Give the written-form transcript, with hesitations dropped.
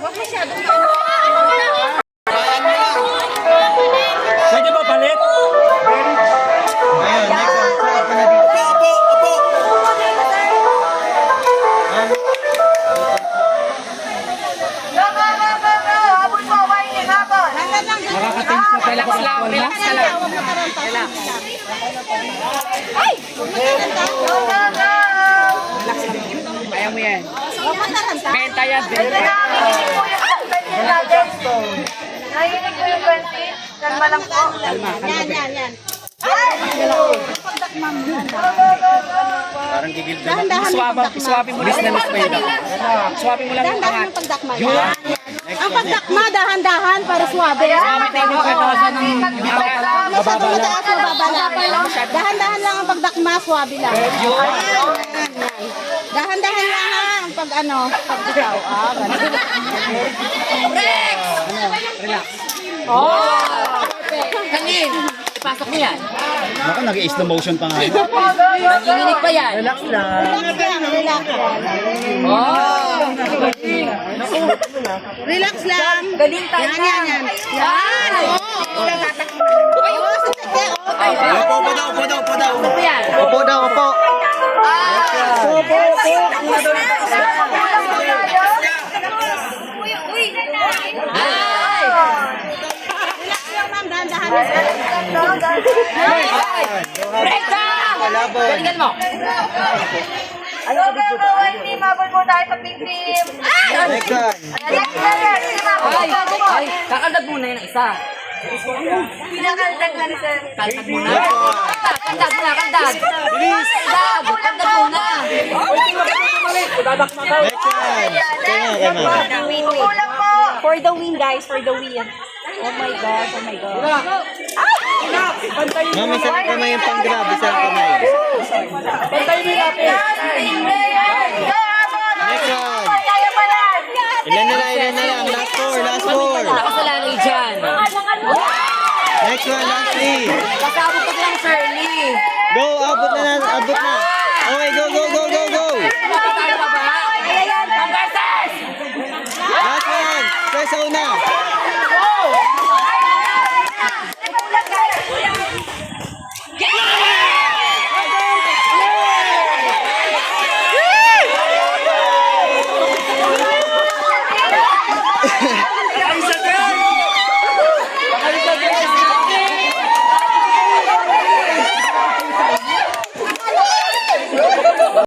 Huwag masyadong Pwede ba palit? Ayun, next one. So, ako na dito. Habol po, waiting, habol. Makakatense na tayo kung actual na. Ay! Kaya mo yan. Benta yan, benta. Nahinig ko yung 20. Kalma lang po. Yan. Parang gigil na. Swapin mo list na list pa yun. Swapin mo lang yung Dahan-dahan pangat. ang pagdakma. Yun. Ang pagdakma, dahan-dahan para suwabe. Swapin tayo mo katakasan ng Masyado mataas, mababa lang. Dahan-dahan lang ang pagdakma, suwabe lang. Yan. Dahan-dahan lang ha, ang pag-isaw. relax. Kanin, pasok mo yan. Naku, nag-i-slow motion pa nga. Nanginginig pa yan. Relax lang. Relax lang. Relax lang. Galing tayo. Yan. Upo daw. Ano yan? Upo daw. Ay! Relax lang ma'am, dahan-dahan. Break down! Galingan mo. Team, habol po tayo sa big team. Next one. Ay, kakaldag muna yung isa. Pinakaldag na ni sir. Kaldag muna. Kaldag muna. Kaldag muna. Next one. Kaya ma'am. Kulang po. For the win, guys. For the win. Oh my God. Ma'am, isa na kamay yung pang-grab. Isa na kamay. Next one. Ilan na lang. Last four. Nakasalanay dyan. Next one, last three. Kasabog ko lang, Shirley. Go, abot na. Okay, go. Kapit tayo